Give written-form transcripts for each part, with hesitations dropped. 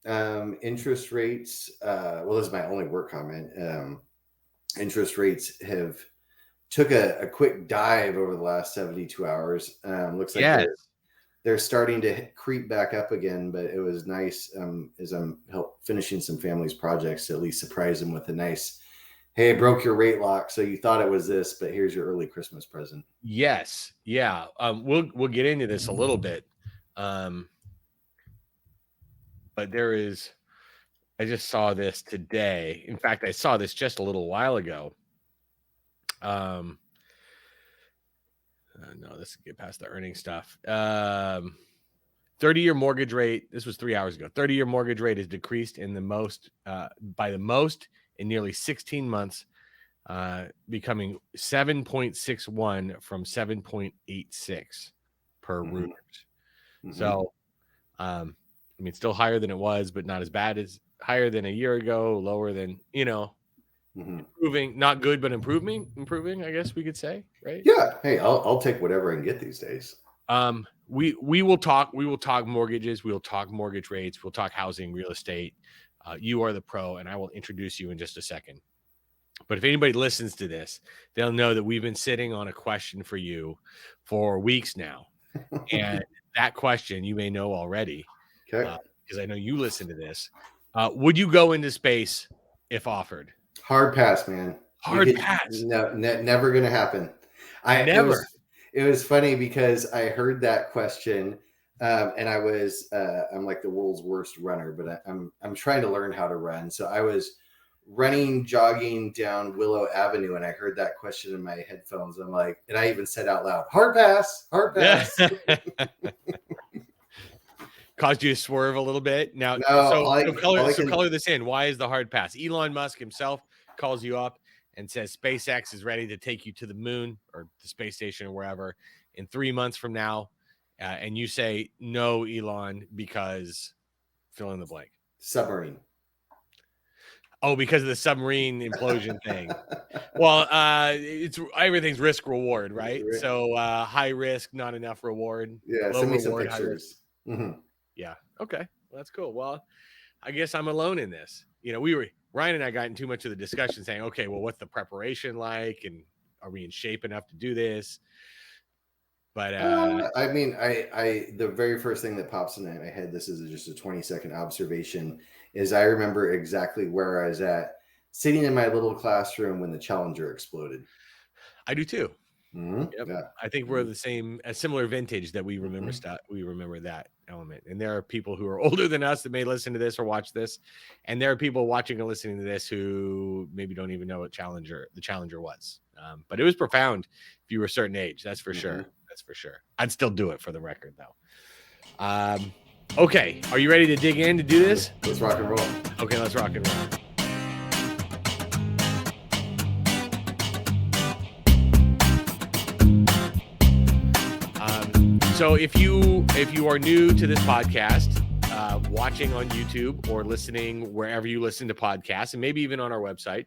Interest rates, well, this is my only work comment. Interest rates have took a quick dive over the last 72 hours. Looks like Yes. they're starting to creep back up again, but it was nice as I'm finishing some families' projects to at least surprise them with a nice, hey, I broke your rate lock, so you thought it was this, but here's your early Christmas present. Yes. Yeah. We'll get into this a little bit. But I just saw this today. In fact, I saw this just a little while ago. No, this get past the earnings stuff. 30-year mortgage rate. This was 3 hours ago. 30-year mortgage rate is decreased by the most in nearly 16 months, becoming 7.61 from 7.86 per Reuters. Mm-hmm. So, still higher than it was, but not as bad as higher than a year ago, lower than, improving, not good, but improving, I guess we could say, right? Yeah. Hey, I'll take whatever I can get these days. We will talk mortgages, we'll talk mortgage rates, we'll talk housing, real estate. You are the pro, and I will introduce you in just a second. But if anybody listens to this, they'll know that we've been sitting on a question for you for weeks now. And that question you may know already, because I know you listen to this. Would you go into space if offered? Hard pass, man. Hard pass. No, never going to happen. Never. It was funny because I heard that question, and I'm like the world's worst runner, but I'm trying to learn how to run. So I was jogging down Willow Avenue, and I heard that question in my headphones. I'm like, and I even said out loud, hard pass. Caused you to swerve a little bit. Now, color this in. Why is the hard pass? Elon Musk himself calls you up and says SpaceX is ready to take you to the moon or the space station or wherever in 3 months from now. And you say, no, Elon, because fill in the blank. Submarine. Oh, because of the submarine implosion thing. Well, it's everything's risk reward, right? So high risk, not enough reward. Yeah, low send me reward, some pictures. Mm-hmm. Yeah. Okay. Well, that's cool. Well, I guess I'm alone in this. Ryan and I got in too much of the discussion saying, okay, well, what's the preparation like? And are we in shape enough to do this? But the very first thing that pops into my head, this is just a 20-second observation, is I remember exactly where I was at, sitting in my little classroom when the Challenger exploded. I do too. Mm-hmm. Yep. Yeah. I think we're a similar vintage that we remember stuff. We remember that element. And there are people who are older than us that may listen to this or watch this. And there are people watching and listening to this who maybe don't even know what the Challenger was. But it was profound if you were a certain age. That's for sure. That's for sure. I'd still do it for the record, though. Okay. Are you ready to dig in to do this? Let's rock and roll. Okay, let's rock and roll. So if you are new to this podcast, watching on YouTube or listening wherever you listen to podcasts, and maybe even on our website,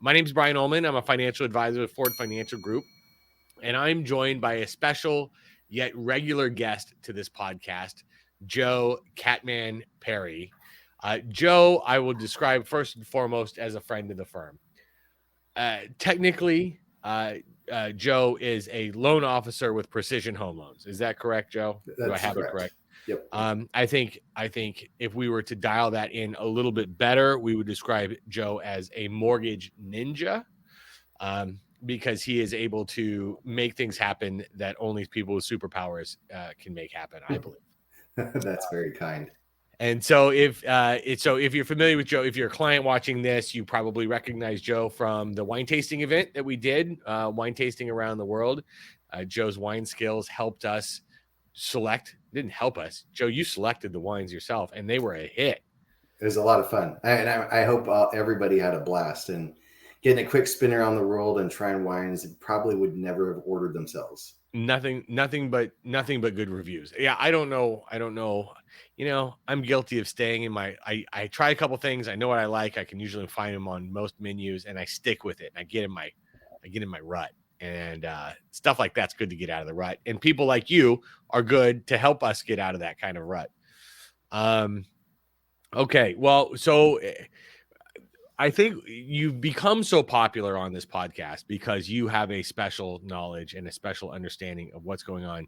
my name is Brian Ullman. I'm a financial advisor with Ford Financial Group, and I'm joined by a special yet regular guest to this podcast, Joe Catman Perry. Joe, I will describe first and foremost as a friend of the firm. Technically, Joe is a loan officer with Precision Home Loans. Is that correct, Joe? Do I have it correct? Yep. I think if we were to dial that in a little bit better, we would describe Joe as a mortgage ninja, because he is able to make things happen that only people with superpowers can make happen, I believe. That's very kind. And so if you're familiar with Joe, if you're a client watching this, you probably recognize Joe from the wine tasting event that we did, wine tasting around the world. Joe's wine skills helped us didn't help us. Joe, you selected the wines yourself, and they were a hit. It was a lot of fun. And I hope everybody had a blast. And getting a quick spin around the world and trying wines probably would never have ordered themselves. Nothing but good reviews. Yeah, I don't know. I'm guilty of staying in I try a couple things. I know what I like. I can usually find them on most menus, and I stick with it. And I get in my rut. And stuff like that's good to get out of the rut. And people like you are good to help us get out of that kind of rut. Okay. Well, so I think you've become so popular on this podcast because you have a special knowledge and a special understanding of what's going on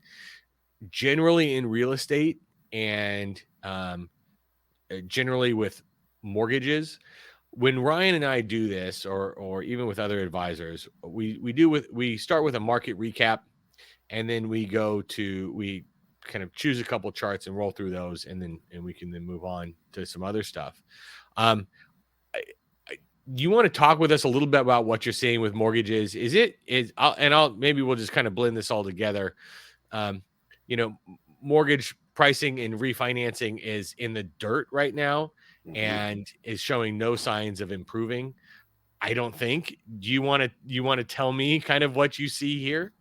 generally in real estate and generally with mortgages. When Ryan and I do this, or even with other advisors, we start with a market recap, and then we kind of choose a couple charts and roll through those, and we can then move on to some other stuff. Um, you want to talk with us a little bit about what you're seeing with mortgages? I'll maybe we'll just kind of blend this all together. Um, Mortgage pricing and refinancing is in the dirt right now Mm-hmm. and is showing no signs of improving. I don't think. Do you want to tell me kind of what you see here,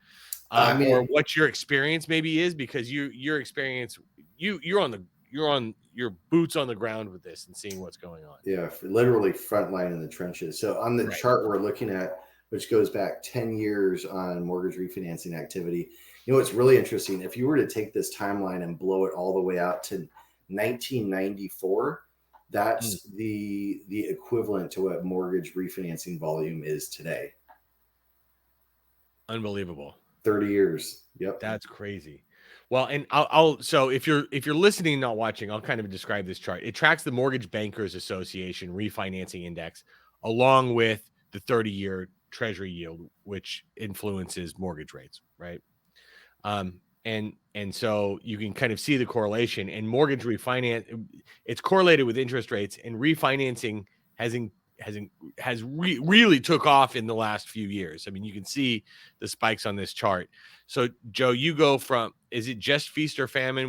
I or mean, what your experience maybe is, because your experience you're on your boots on the ground with this and seeing what's going on. yeah, literally front line in the trenches. So on the Right. chart we're looking at, which goes back 10 years on mortgage refinancing activity, it's really interesting. If you were to take this timeline and blow it all the way out to 1994, Mm, that's the equivalent to what mortgage refinancing volume is today. unbelievable. 30 years. Yep. That's crazy. Well, and I'll so if you're listening, not watching, I'll kind of describe this chart. It tracks the Mortgage Bankers Association refinancing index along with the 30-year treasury yield, which influences mortgage rates, right? And so you can kind of see the correlation, and mortgage refinance, it's correlated with interest rates, and refinancing has in, really took off in the last few years. I mean, you can see the spikes on this chart. So Joe, you go from, is it just feast or famine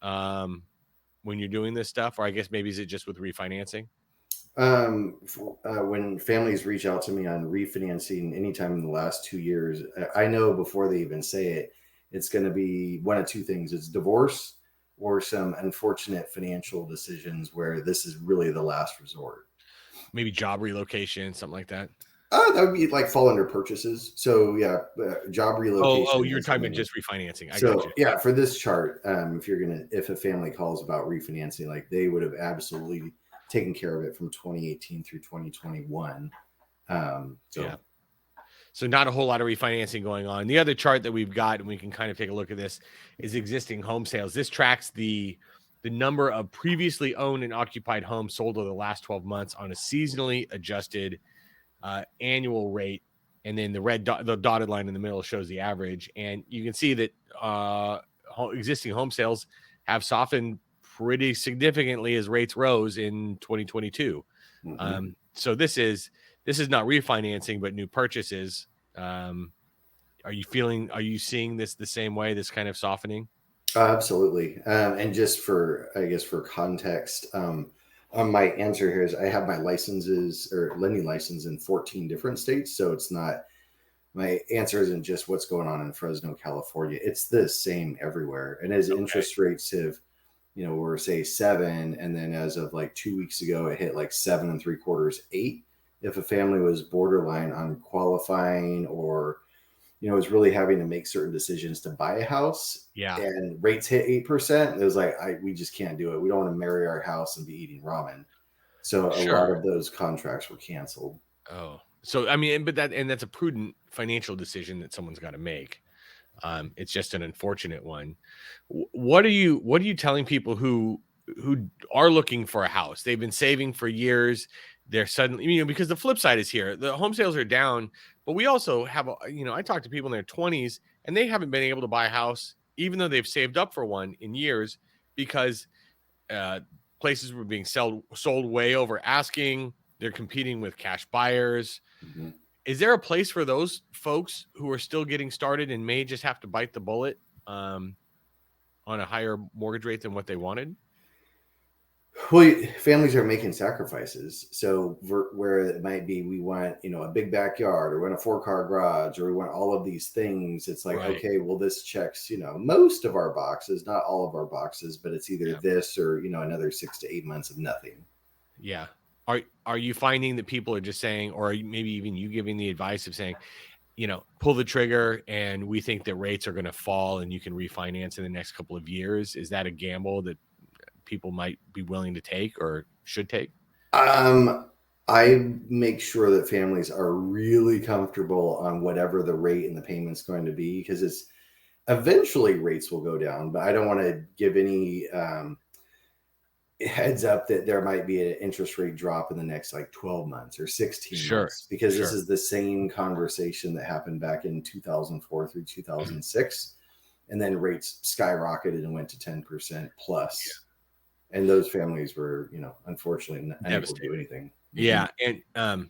um when you're doing this stuff, or I guess maybe is it just with refinancing? When families reach out to me on refinancing anytime in the last 2 years, I know before they even say it, it's going to be one of two things: it's divorce or some unfortunate financial decisions where this is really the last resort. Maybe job relocation, something like that. That would be like fall under purchases. So yeah, job Oh, relocation you're is talking one about of them. just refinancing. I got you. So yeah, for this chart, if a family calls about refinancing, like they would have absolutely taken care of it from 2018 through 2021. Yeah. So So not a whole lot of refinancing going on. The other chart that we've got, and we can kind of take a look at this, is existing home sales. This tracks the number of previously owned and occupied homes sold over the last 12 months on a seasonally adjusted annual rate. And then the dotted line in the middle shows the average. And you can see that existing home sales have softened pretty significantly as rates rose in 2022. mhm. So this is not refinancing, but new purchases. Um, are you seeing this the same way, this kind of softening? Absolutely. And just for, I guess, for context, my answer here is I have my licenses or lending license in 14 different states. So it's not, my answer isn't just what's going on in Fresno, California. It's the same everywhere. And as Okay. interest rates have, we're say seven, and then as of like 2 weeks ago, it hit like 7.75, 8. If a family was borderline on qualifying or is really having to make certain decisions to buy a house Yeah, and rates hit 8%, it was like, we just can't do it. We don't want to marry our house and be eating ramen. So a lot sure. of those contracts were canceled. Oh, so I mean, but that's a prudent financial decision that someone's got to make. It's just an unfortunate one. What are you telling people who are looking for a house? They've been saving for years. They're suddenly, because the flip side is here. The home sales are down, but we also have, I talk to people in their 20s and they haven't been able to buy a house, even though they've saved up for one in years, because uh, places were being sold way over asking. They're competing with cash buyers. Mhm. Is there a place for those folks who are still getting started and may just have to bite the bullet um, on a higher mortgage rate than what they wanted? Well, families are making sacrifices. So where it might be, we want, a big backyard, or we want a 4-car garage, or we want all of these things. It's like, Right. okay, well, this checks, most of our boxes, not all of our boxes, but it's either Yeah. this or, another 6 to 8 months of nothing. Yeah. Are you finding that people are just saying, or maybe even you giving the advice of saying, pull the trigger and we think that rates are going to fall and you can refinance in the next couple of years? Is that a gamble that people might be willing to take or should take? I make sure that families are really comfortable on whatever the rate and the payment's going to be, because it's eventually rates will go down, but I don't want to give any heads up that there might be an interest rate drop in the next like 12 months or 16 Sure, months, because this sure. is the same conversation that happened back in 2004 through 2006. And then rates skyrocketed and went to 10% plus. And those families were, unfortunately unable to do anything. Yeah, and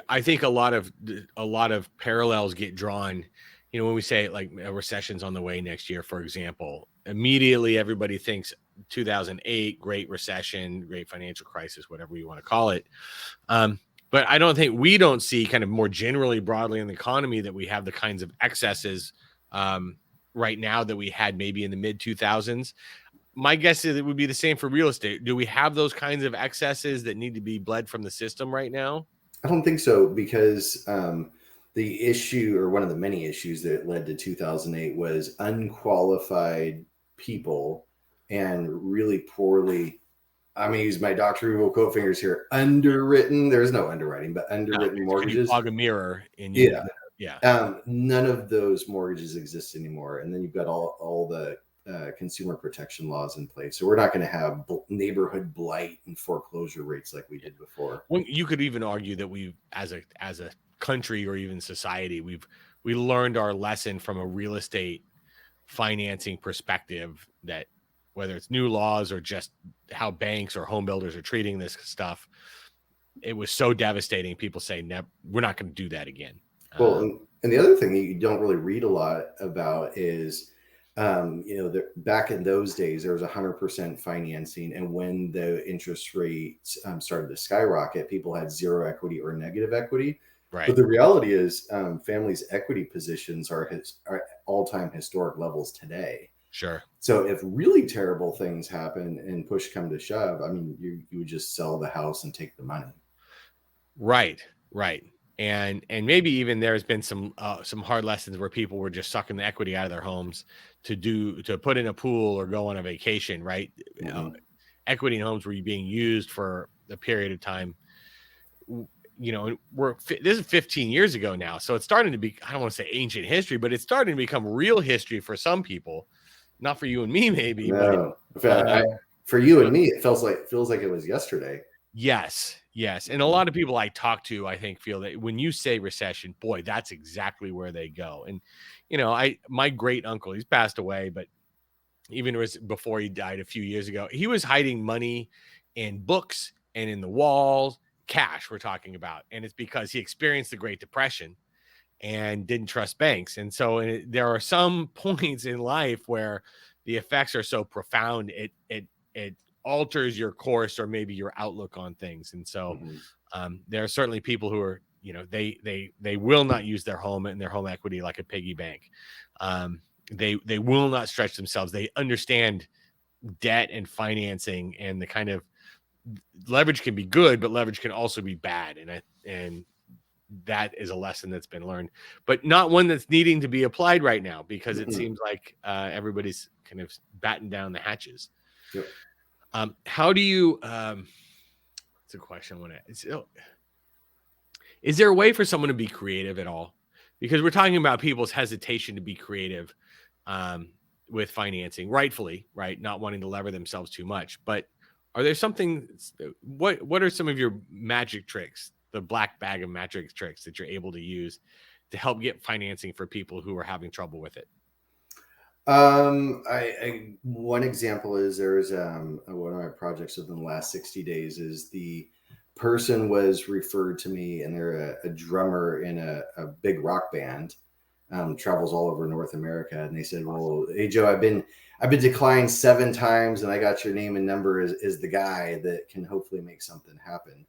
I think a lot of parallels get drawn. When we say like a recession's on the way next year, for example, immediately everybody thinks 2008, Great Recession, Great Financial Crisis, whatever you want to call it. But I don't think we don't see kind of more generally broadly in the economy that we have the kinds of excesses right now that we had maybe in the mid 2000s. My guess is it would be the same for real estate. Do we have those kinds of excesses that need to be bled from the system right now? I don't think so, because the issue, or one of the many issues that led to 2008, was unqualified people and really poorly, I'm going to use my Dr. Evil quote fingers here, underwritten. There's no underwriting, but underwritten Can you mortgages. fog a mirror and Yeah. yeah. None of those mortgages exist anymore. And then you've got all the consumer protection laws in place. So we're not going to have neighborhood blight and foreclosure rates like we did before. Well, you could even argue that we, as a country or even society, we learned our lesson from a real estate financing perspective, that whether it's new laws or just how banks or home builders are treating this stuff, it was so devastating. People say, we're not going to do that again. Well, and the other thing that you don't really read a lot about is, back in those days, there was 100% financing. And when the interest rates started to skyrocket, people had zero equity or negative equity. Right. But the reality is, families' equity positions are all-time historic levels today. Sure. So if really terrible things happen and push come to shove, I mean, you would just sell the house and take the money. Right. And maybe even there's been some hard lessons where people were just sucking the equity out of their homes to put in a pool or go on a vacation, right? Mm-hmm. Equity in homes were being used for a period of time. This is 15 years ago now, so it's starting to be, I don't want to say ancient history, but it's starting to become real history for some people. Not for you and me, maybe. No, but for you and me, it feels like it was yesterday. Yes. And a lot of people I talk to, I think, feel that when you say recession, boy, that's exactly where they go. And, my great uncle, he's passed away, but even before he died a few years ago, he was hiding money in books and in the walls, cash we're talking about. And it's because he experienced the Great Depression and didn't trust banks. And so there are some points in life where the effects are so profound, it alters your course or maybe your outlook on things. And so there are certainly people who are, they will not use their home and their home equity like a piggy bank. They will not stretch themselves. They understand debt and financing, and the kind of leverage can be good, but leverage can also be bad. And that is a lesson that's been learned, but not one that's needing to be applied right now, because it seems like everybody's kind of batten down the hatches. Yep. How do you, it's a question I want to, is there a way for someone to be creative at all? Because we're talking about people's hesitation to be creative with financing, rightfully, right? Not wanting to lever themselves too much. But are there what are some of your magic tricks, the black bag of magic tricks that you're able to use to help get financing for people who are having trouble with it? One example is there's one of my projects within the last 60 days is the person was referred to me, and they're a drummer in a big rock band, travels all over North America. And they said, well, hey Joe, I've been declined 7 times, and I got your name and number as the guy that can hopefully make something happen.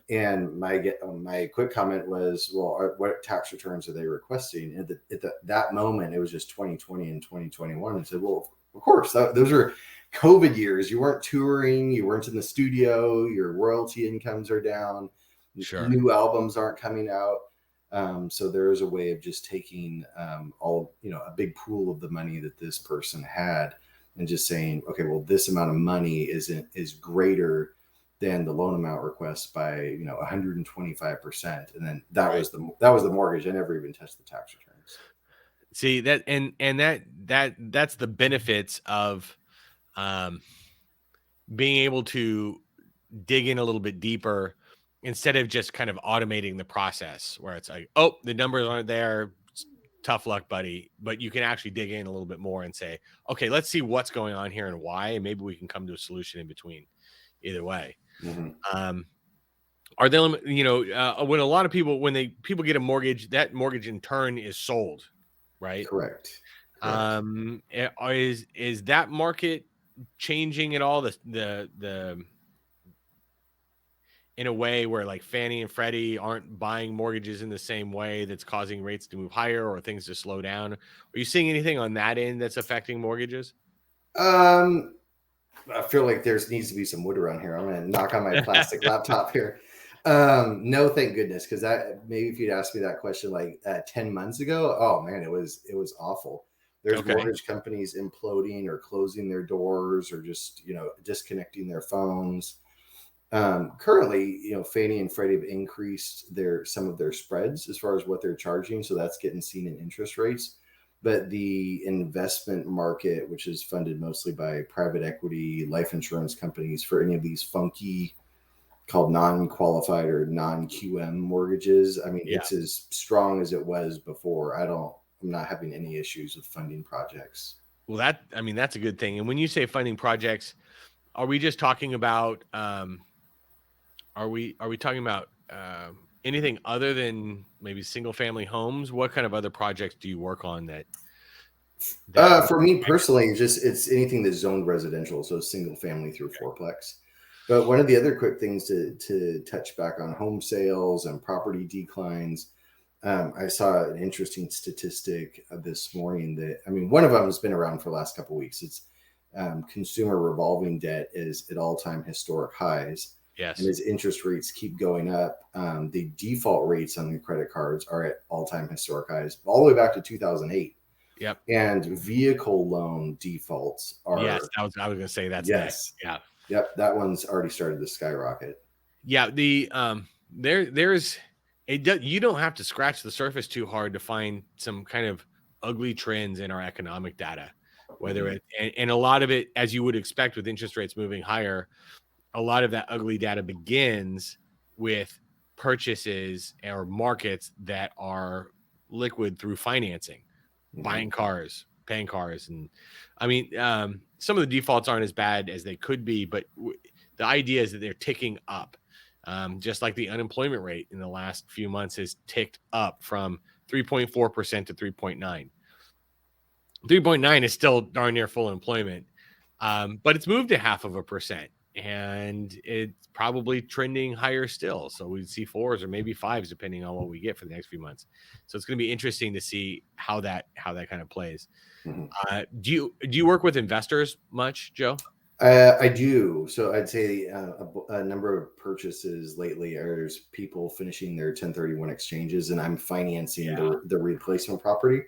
And my quick comment was, well, what tax returns are they requesting? And at that moment, it was just 2020 and 2021. And said, well, of course, those are COVID years. You weren't touring, you weren't in the studio, your royalty incomes are down, Sure. New albums aren't coming out. So there is a way of just taking a big pool of the money that this person had and just saying, okay, well, this amount of money is greater than the loan amount request by 125%, and then that Right. was the mortgage. I never even touched the tax returns. See that, and that's the benefits of um, being able to dig in a little bit deeper instead of just kind of automating the process where it's like, oh, the numbers aren't there. Tough luck, buddy. But you can actually dig in a little bit more and say, okay, let's see what's going on here and why, and maybe we can come to a solution in between. Either way, Mm-hmm. are they, when a lot of people, people get a mortgage, that mortgage in turn is sold, right? Correct. Is that market changing at all? The in a way where like Fannie and Freddie aren't buying mortgages in the same way, that's causing rates to move higher or things to slow down. Are you seeing anything on that end that's affecting mortgages? Um, I feel like needs to be some wood around here. I'm gonna knock on my plastic laptop here. No, thank goodness, because that maybe if you'd asked me that question like 10 months ago, oh man, it was awful. There's Okay. mortgage companies imploding or closing their doors or just disconnecting their phones. Currently, Fannie and Freddie have increased some of their spreads as far as what they're charging, so that's getting seen in interest rates. But the investment market, which is funded mostly by private equity, life insurance companies, for any of these funky called non-qualified or non-QM mortgages, I mean, Yeah. it's as strong as it was before. I'm not having any issues with funding projects. Well, that's a good thing. And when you say funding projects, are we just talking about are we talking about anything other than maybe single family homes? What kind of other projects do you work on that For me personally, it's anything that's zoned residential, so single family through fourplex. But one of the other quick things to touch back on home sales and property declines, I saw an interesting statistic this morning that, I mean, one of them has been around for the last couple of weeks. It's consumer revolving debt is at all-time historic highs. And Yes. as interest rates keep going up, the default rates on the credit cards are at all-time historic highs, all the way back to 2008. Yep. And vehicle loan defaults Yes. are, I was going to say that's next. yes, Yeah. yep, that one's already started to skyrocket. Yeah. There's it does, you don't have to scratch the surface too hard to find some kind of ugly trends in our economic data, whether Mhm. and a lot of it, as you would expect with interest rates moving higher, a lot of that ugly data begins with purchases or markets that are liquid through financing, Mhm. buying cars, paying cars. And I mean, some of the defaults aren't as bad as they could be, but the idea is that they're ticking up. Just like the unemployment rate in the last few months has ticked up from 3.4% to 3.9. 3.9 is still darn near full employment, but it's moved to 0.5%, and it's probably trending higher still. So we'd see fours or maybe fives depending on what we get for the next few months. So it's going to be interesting to see how that kind of plays. Mhm. Do you work with investors much, Joe? I do. So I'd say a number of purchases lately are there's people finishing their 1031 exchanges, and I'm financing Yeah, the replacement property.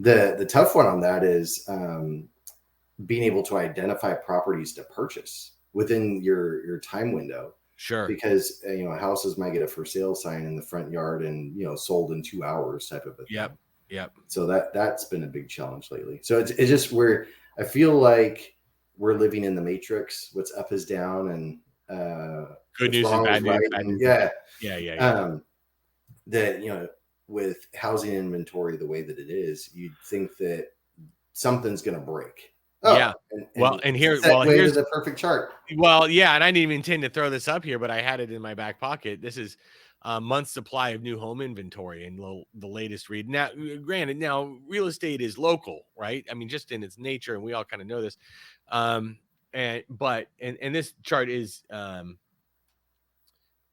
The tough one on that is being able to identify properties to purchase within your time window, sure. because houses might get a for sale sign in the front yard and sold in 2 hours type of a Yep, thing. yep. So that's been a big challenge lately. So it's just where I feel like we're living in the matrix. What's up is down, and Good what's news is wrong is bad news. right. Bad And news is good. yeah, Yeah, yeah, yeah. um, that with housing inventory the way that it is, you'd think that something's going to break. Oh, Yeah. and segue to Here's the perfect chart. Well, yeah, and I didn't even intend to throw this up here, but I had it in my back pocket. This is a month's supply of new home inventory and the latest read. Now, granted, now real estate is local, right? I mean, just in its nature, and we all kind of know this. And this chart is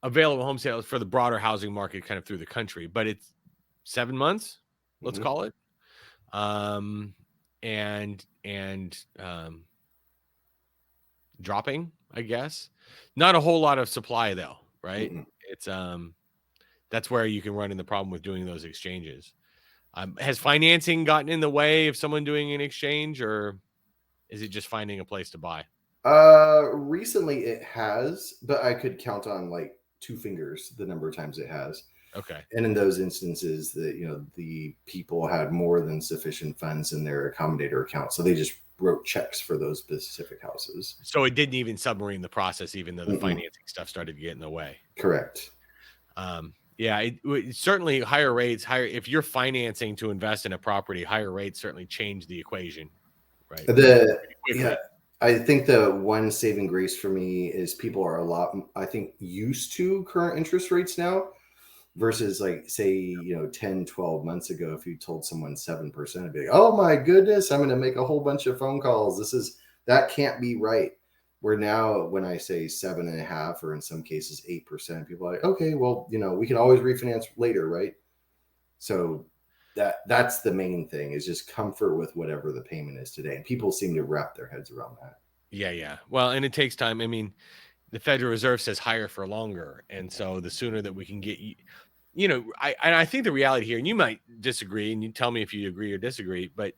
available home sales for the broader housing market, kind of through the country, but it's 7 months, let's Mm-hmm. call it. Um, and dropping, I guess. Not a whole lot of supply though, right? Mm-mm. It's that's where you can run into the problem with doing those exchanges. Has financing gotten in the way of someone doing an exchange, or Is it just finding a place to buy? Recently it has, but I could count on like two fingers the number of times it has. Okay. And in those instances, the people had more than sufficient funds in their accommodator account, so they just wrote checks for those specific houses. So it didn't even submarine the process, even though the Mm-mm. financing stuff started to get in the way. Correct. Yeah, certainly higher rates, higher if you're financing to invest in a property, higher rates certainly change the equation, right? Pretty Yeah, quickly. I think the one saving grace for me is people are a lot, I think, used to current interest rates now versus like say 10-12 months ago. If you told someone 7%, I'd be like, oh my goodness, I'm going to make a whole bunch of phone calls. That can't be right. Where now when I say 7.5 or in some cases 8%, people are like, okay, well, we can always refinance later, right? So that's the main thing, is just comfort with whatever the payment is today, and people seem to wrap their heads around that. Yeah. Well, and it takes time. I mean, the Federal Reserve says higher for longer, and so the sooner that we can get I think the reality here, and you might disagree, and you tell me if you agree or disagree, but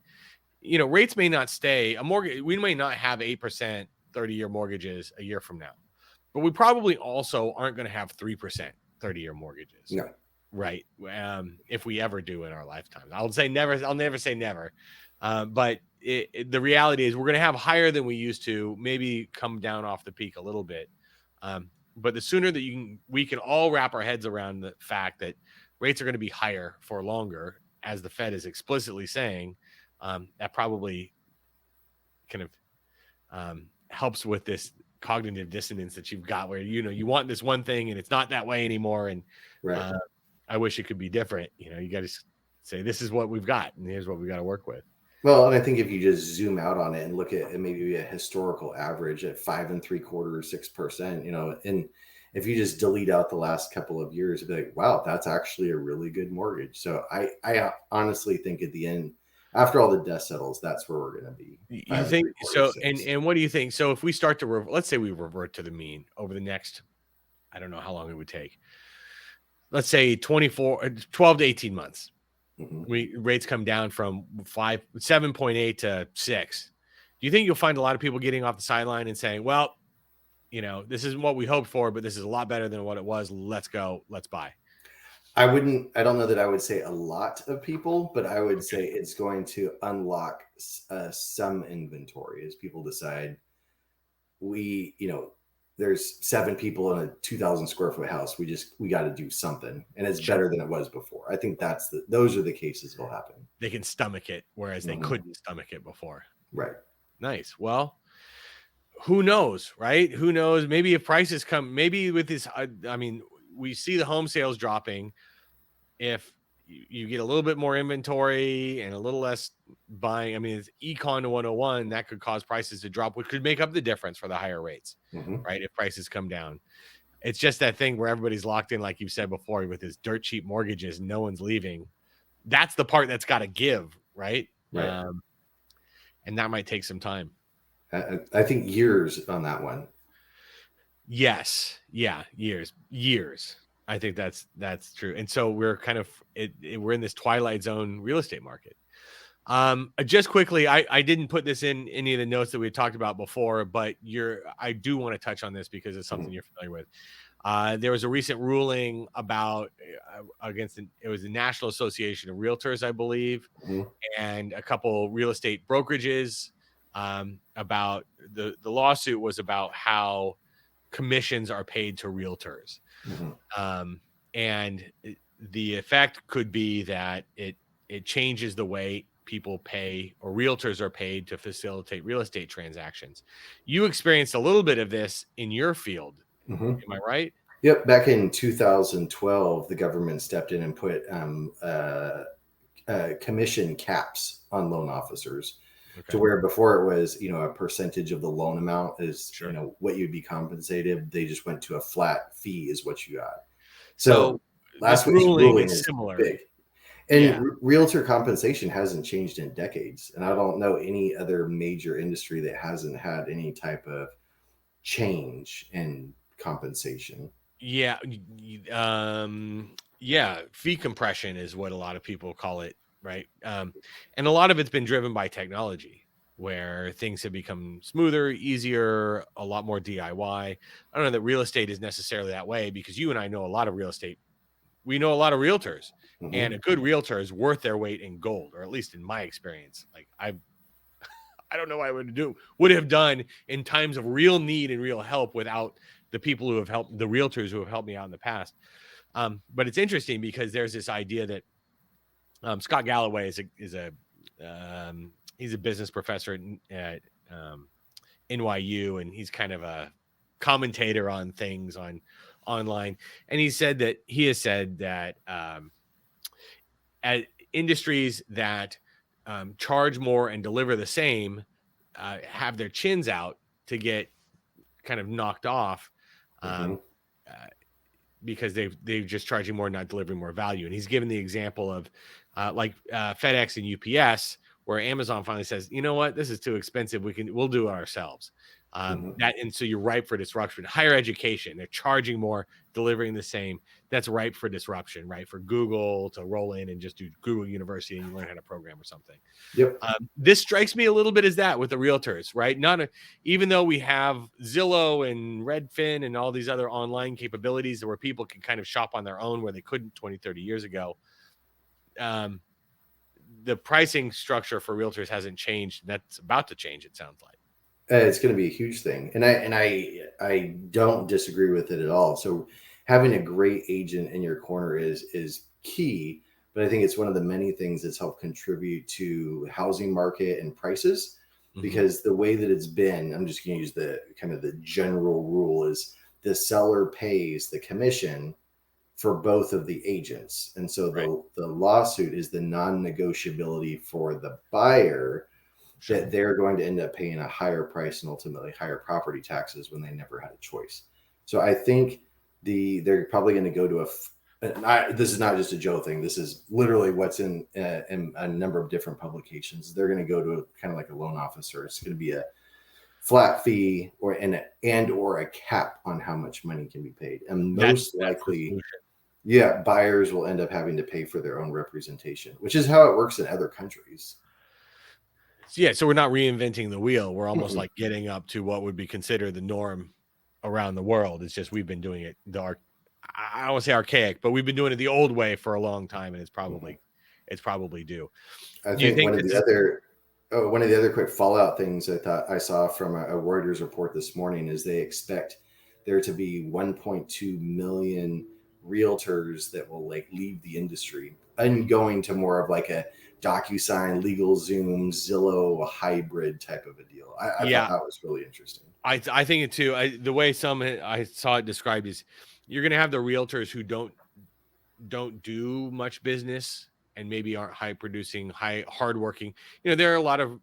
rates may not stay a mortgage. We may not have 8% 30-year mortgages a year from now, but we probably also aren't going to have 3% 30-year mortgages. No. Right. If we ever do in our lifetime, I'll say never. I'll never say never. But the reality is we're going to have higher than we used to, maybe come down off the peak a little bit. But the sooner that we can all wrap our heads around the fact that rates are going to be higher for longer, as the Fed is explicitly saying, that probably kind of helps with this cognitive dissonance that you've got, where you want this one thing and it's not that way anymore, and Right. I wish it could be different. You got to say this is what we've got, and here's what we got to work with. Well, and I think if you just zoom out on it and look at maybe a historical average at 5.75%, 6%, and if you just delete out the last couple of years, it'd be like, wow, that's actually a really good mortgage. So I honestly think at the end, after all the dust settles, that's where we're going to be. You think 5.75%, so? 6. And what do you think? So if we start to let's say we revert to the mean over the next, I don't know how long it would take. Let's say 12 to 18 months. Mm-hmm. Rates come down from 7.8 to 6. Do you think you'll find a lot of people getting off the sideline and saying, well, this isn't what we hoped for, but this is a lot better than what it was. Let's go. Let's buy. I don't know that I would say a lot of people, but I would say it's going to unlock some inventory as people decide there's 7 people in a 2,000 square foot house. We got to do something, and it's better than it was before. I think those are the cases that'll happen. They can stomach it, whereas they couldn't stomach it before. Right. Nice. Well, who knows, right? Who knows? Maybe if prices come, maybe with this, we see the home sales dropping. If you get a little bit more inventory and a little less buying, it's econ 101, that could cause prices to drop, which could make up the difference for the higher rates, right? If prices come down. It's just that thing where everybody's locked in, like you said before, with his dirt cheap mortgages, no one's leaving. That's the part that's got to give, right? Right. And that might take some time. I think years on that one. Yes. Yeah. Years. I think that's true. And so we're kind of we're in this twilight zone real estate market. Just quickly, I didn't put this in any of the notes that we had talked about before, but I do want to touch on this because it's something you're familiar with. There was a recent ruling about it was the National Association of Realtors, I believe, and a couple real estate brokerages. About the lawsuit was about how commissions are paid to realtors. And the effect could be that it changes the way people pay, or realtors are paid, to facilitate real estate transactions. You experienced a little bit of this in your field. Am I right? Yep. Back in 2012, the government stepped in and put commission caps on loan officers. Okay. To where before it was, a percentage of the loan amount is, what you'd be compensated. They just went to a flat fee is what you got. So last week's ruling is similar. Big. And realtor compensation hasn't changed in decades. And I don't know any other major industry that hasn't had any type of change in compensation. Yeah. Fee compression is what a lot of people call it. Right. And a lot of it's been driven by technology. where things have become smoother, easier, a lot more DIY. I don't know that real estate is necessarily that way, because you and I know a lot of real estate. We know a lot of realtors, and Hmm. a good realtor is worth their weight in gold, or at least in my experience. Like I don't know what I would have done in times of real need and real help without the people who have helped, the realtors who have helped me out in the past. But it's interesting because there's this idea that Scott Galloway he's a business professor at NYU, and he's kind of a commentator on things on online. And he has said that at industries that charge more and deliver the same have their chins out to get kind of knocked off. Hmm. Um, uh, because they've just charging more, not delivering more value. And he's given the example of FedEx and UPS, where Amazon finally says, you know what, this is too expensive. We'll do it ourselves. Hmm. And so you're ripe for disruption. Higher education, they're charging more, delivering the same. That's ripe for disruption, right? For Google to roll in and just do Google University and you learn how to program or something. Yep. This strikes me a little bit as that with the realtors, right? Even though we have Zillow and Redfin and all these other online capabilities where people can kind of shop on their own where they couldn't 20, 30 years ago. The pricing structure for realtors hasn't changed. That's about to change, it sounds like. It's going to be a huge thing, and I don't disagree with it at all. So having a great agent in your corner is key, but I think it's one of the many things that's helped contribute to housing market and prices, Mm-hmm. because the way that it's been, I'm just going to use the kind of the general rule, is the seller pays the commission for both of the agents, and so Right. the lawsuit is the non-negotiability for the buyer, Sure. that they're going to end up paying a higher price and ultimately higher property taxes when they never had a choice. So I think they're probably going to go to this is not just a Joe thing. This is literally what's in a number of different publications. They're going to go to kind of like a loan officer. It's going to be a flat fee or a cap on how much money can be paid, and most That's the likely, solution. yeah, buyers will end up having to pay for their own representation, which is how it works in other countries. Yeah, so we're not reinventing the wheel. We're almost Mm-mm. like getting up to what would be considered the norm around the world. It's just we've been doing it I don't want to say archaic, but we've been doing it the old way for a long time, and Mm-hmm. it's probably due. I Do you think think this is one of the other quick fallout things I thought I saw from a Reuters report this morning is they expect there to be 1.2 million realtors that will like leave the industry and going to more of like a DocuSign, LegalZoom, Zillow hybrid type of a deal. I thought yeah, that was really interesting. I think it too. The way I saw it described is you're going to have the realtors who don't do much business and maybe aren't high producing, high hardworking. There are a lot of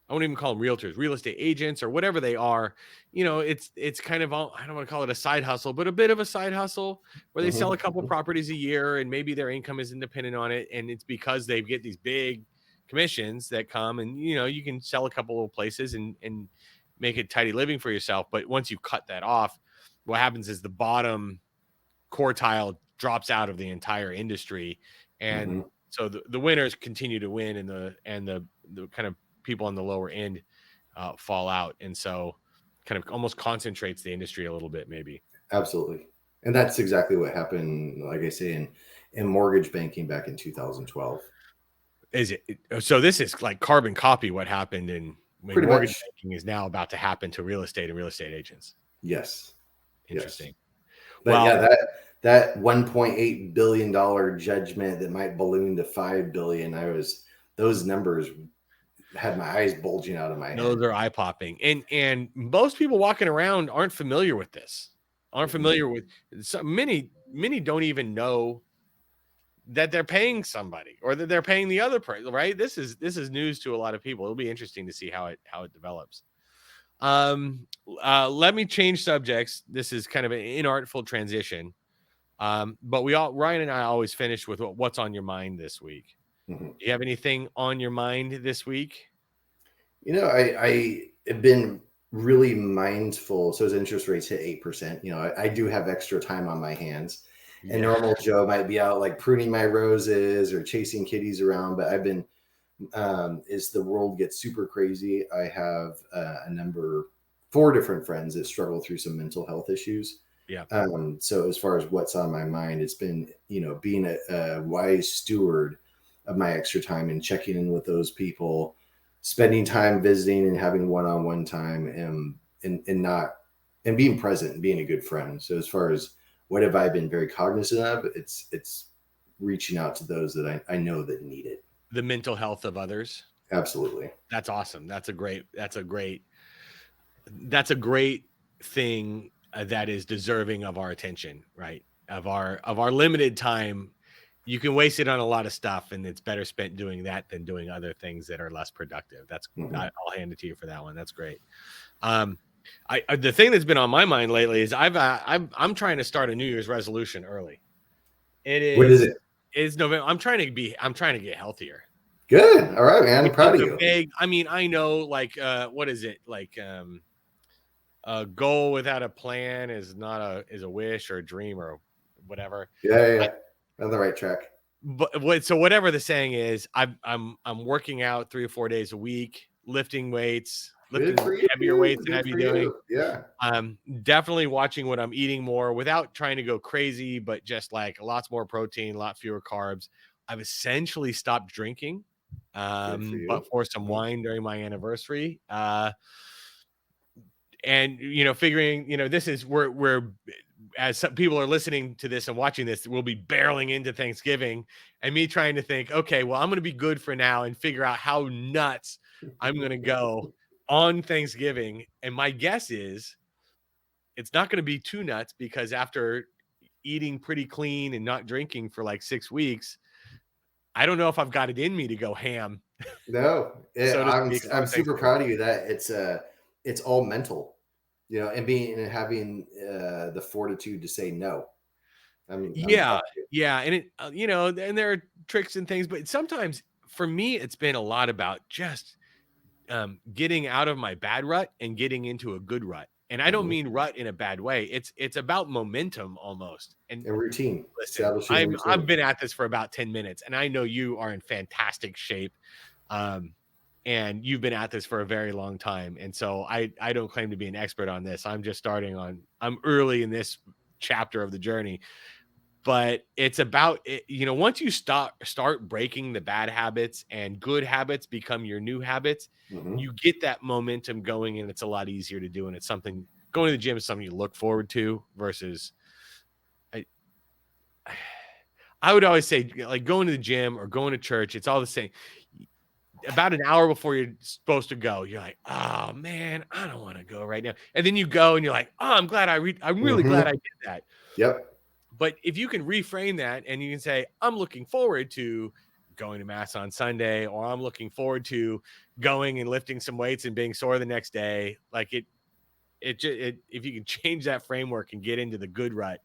I won't even call them realtors, real estate agents or whatever they are. It's kind of I don't want to call it a side hustle, but a bit of a side hustle where they sell Hmm. a couple properties a year and maybe their income is independent on it. And it's because they get these big commissions that come, and you can sell a couple of places and make a tidy living for yourself. But once you cut that off, what happens is the bottom quartile drops out of the entire industry, Hmm. and so the winners continue to win, and the kind of people on the lower end fall out, and so kind of almost concentrates the industry a little bit, maybe. Absolutely. And that's exactly what happened, like I say, in mortgage banking back in 2012. Is it so? This is like carbon copy what happened in Pretty mortgage much. banking is now about to happen to real estate and real estate agents. Yes. Yes. Interesting. But Well, yeah, that $1.8 billion judgment that might balloon to 5 billion, those numbers had my eyes bulging out of my those head. are eye popping, and most people walking around aren't familiar with this. Aren't Mhm. familiar with many don't even know that they're paying somebody or that they're paying the other person, right? This is news to a lot of people. It'll be interesting to see how it develops. Let me change subjects. This is kind of an inartful transition. But Ryan and I always finish with what's on your mind this week. Mhm. Do you have anything on your mind this week? I have been really mindful. So as interest rates hit 8%, I do have extra time on my hands. And Yeah. normal Joe might be out like pruning my roses or chasing kitties around, but I've been is the world gets super crazy. I have four different friends that struggle through some mental health issues. Yeah. So as far as what's on my mind, it's been, being a wise steward of my extra time and checking in with those people, spending time visiting and having one-on-one time, and not, and being present and being a good friend. So as far as what have I been very cognizant of, it's reaching out to those that I know that need it. The mental health of others. Absolutely. That's awesome. That's a great thing that is deserving of our attention, right? Of our limited time. You can waste it on a lot of stuff, and it's better spent doing that than doing other things that are less productive. I'll hand it to you for that one. That's great. The thing that's been on my mind lately is I'm trying to start a New Year's resolution early. What is it? It's November. I'm trying to get healthier. Good. All right, man. I'm proud of you. I mean, I know, like, what is it? Like, a goal without a plan is a wish or a dream or whatever. Yeah. On the right track. But so whatever the saying is, I'm working out 3 or 4 days a week, lifting heavier weights than I'd be doing. Yeah. Definitely watching what I'm eating more without trying to go crazy, but just like lots more protein, a lot fewer carbs. I've essentially stopped drinking, but for some wine during my anniversary. And figuring, this is we're as some people are listening to this and watching this, we'll be barreling into Thanksgiving, and me trying to think, okay, well, I'm going to be good for now and figure out how nuts I'm going to go on Thanksgiving. And my guess is it's not going to be too nuts, because after eating pretty clean and not drinking for like 6 weeks, I don't know if I've got it in me to go ham. No, I'm super proud of you that it's all mental, and having the fortitude to say no. I mean, yeah. And it, and there are tricks and things, but sometimes for me, it's been a lot about just getting out of my bad rut and getting into a good rut. And I don't mean rut in a bad way. It's about momentum almost. And a routine. Listen, I've been at this for about 10 minutes, and I know you are in fantastic shape. And you've been at this for a very long time. And so I don't claim to be an expert on this. I'm just I'm early in this chapter of the journey. But it's about, once you start breaking the bad habits and good habits become your new habits, you get that momentum going, and it's a lot easier to do. And it's something, going to the gym is something you look forward to versus, I would always say, like, going to the gym or going to church, it's all the same. About an hour before you're supposed to go, you're like, oh man, I don't want to go right now. And then you go and you're like, oh, I'm really glad I did that. Yep. But if you can reframe that and you can say, I'm looking forward to going to mass on Sunday, or I'm looking forward to going and lifting some weights and being sore the next day. Like if you can change that framework and get into the good rut,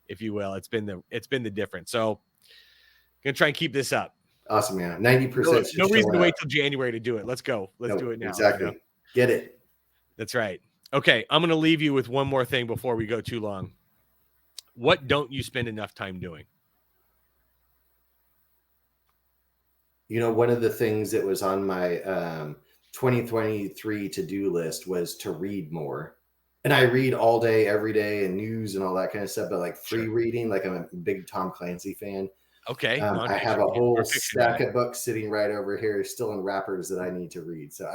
if you will, it's been the difference. So I'm going to try and keep this up. Awesome, man. 90%. No reason to wait till January to do it. Let's go. Let's do it now. Exactly. Get it. That's right. Okay. I'm going to leave you with one more thing before we go too long. What don't you spend enough time doing? One of the things that was on my 2023 to-do list was to read more. And I read all day, every day, and news and all that kind of stuff, but like free reading, like I'm a big Tom Clancy fan. Okay. I have a whole stack of books sitting right over here, still in wrappers, that I need to read. So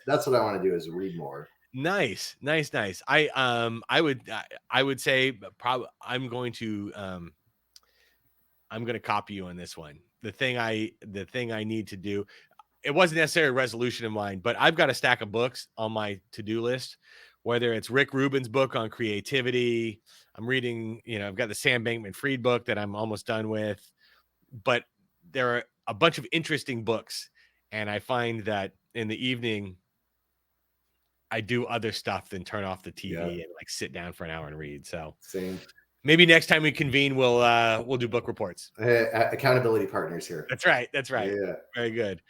that's what I want to do, is read more. Nice. I would say probably I'm going to copy you on this one. The thing I need to do, it wasn't necessarily a resolution of mine, but I've got a stack of books on my to-do list, whether it's Rick Rubin's book on creativity. I'm reading, I've got the Sam Bankman-Fried book that I'm almost done with, but there are a bunch of interesting books. And I find that in the evening, I do other stuff than turn off the TV and like sit down for an hour and read. So same. Maybe next time we convene, we'll do book reports. Accountability partners here. That's right. Yeah. Very good.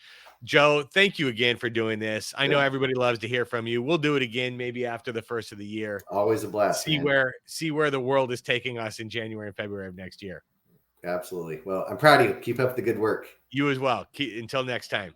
Joe, thank you again for doing this. I know everybody loves to hear from you. We'll do it again, maybe after the first of the year. Always a blast. See where the world is taking us in January and February of next year. Absolutely. Well, I'm proud of you. Keep up the good work. You as well. Until next time.